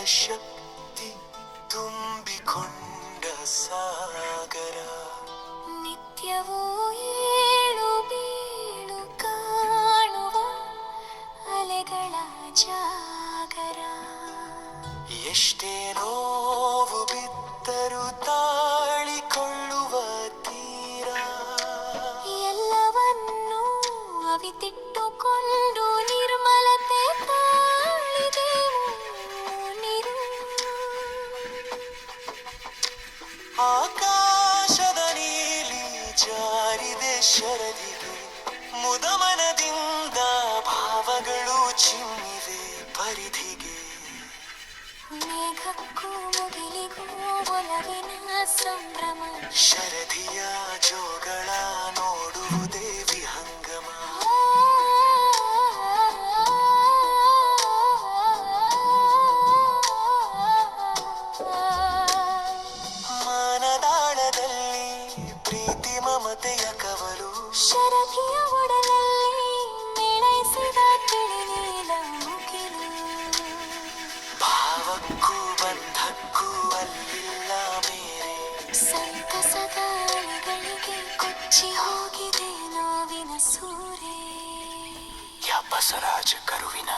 ಶಕ್ತಿ ತುಂಬಿಕೊಂಡ ಸಾಗರ. ನಿತ್ಯವೂ ಏಳು ಬೀಳು ಕಾಣುವ ಅಲೆಗಳ ಜಾಗರ. ಎಷ್ಟೇ ನೋವು ಬಿದ್ದರೂ ತಾಳಿಕೊಳ್ಳುವ ತೀರ. ಎಲ್ಲವನ್ನೂ ಅವಿತಿಟ್ಟುಕೊಂಡು ನಿರ್ಮಲತೆ ತಾಳಿದೆವು ನೀರು. ಆಕಾಶದ ನೀಲಿ ಜಾರಿದೆ ಶರದಿಗೆ, ಮುದಮನದಿಂದ ಭಾವಗಳು ಚಿಮ್ಮಿವೆ ಪರಿಧಿಗೆ. ಮೇಘಕ್ಕೂ ಮುಗಿಲಿಗೂ ಒಲವಿನ ಸಂಭ್ರಮ, ಶರದಿಯ ಜೋಗಳ ನೋಡುವುದೇ ವಿಹಂಗಮ. ಮಾನದಾಳದಲ್ಲಿ ಪ್ರೀತಿ ಮಮತೆಯ ಕವಲು, ಶರದಿಯ ಒಡಲಲ್ಲಿ ಮೇಳೈಸಿದ ತಿಳಿನೀಲ ಮುಗಿಲು. ಭಾವಕ್ಕೂ ಬಂಧಕ್ಕೂ ಅಲ್ಲಿಲ್ಲ ಮೇರೆ, ಸಂತಸದ ಅಲೆಗಳಿಗೆ ಕೊಚ್ಚಿ ಹೋಗಿದೆ ನೋವಿನ ಸೂರೆ. ಯ ಬಸವರಾಜ ಕರುವಿನ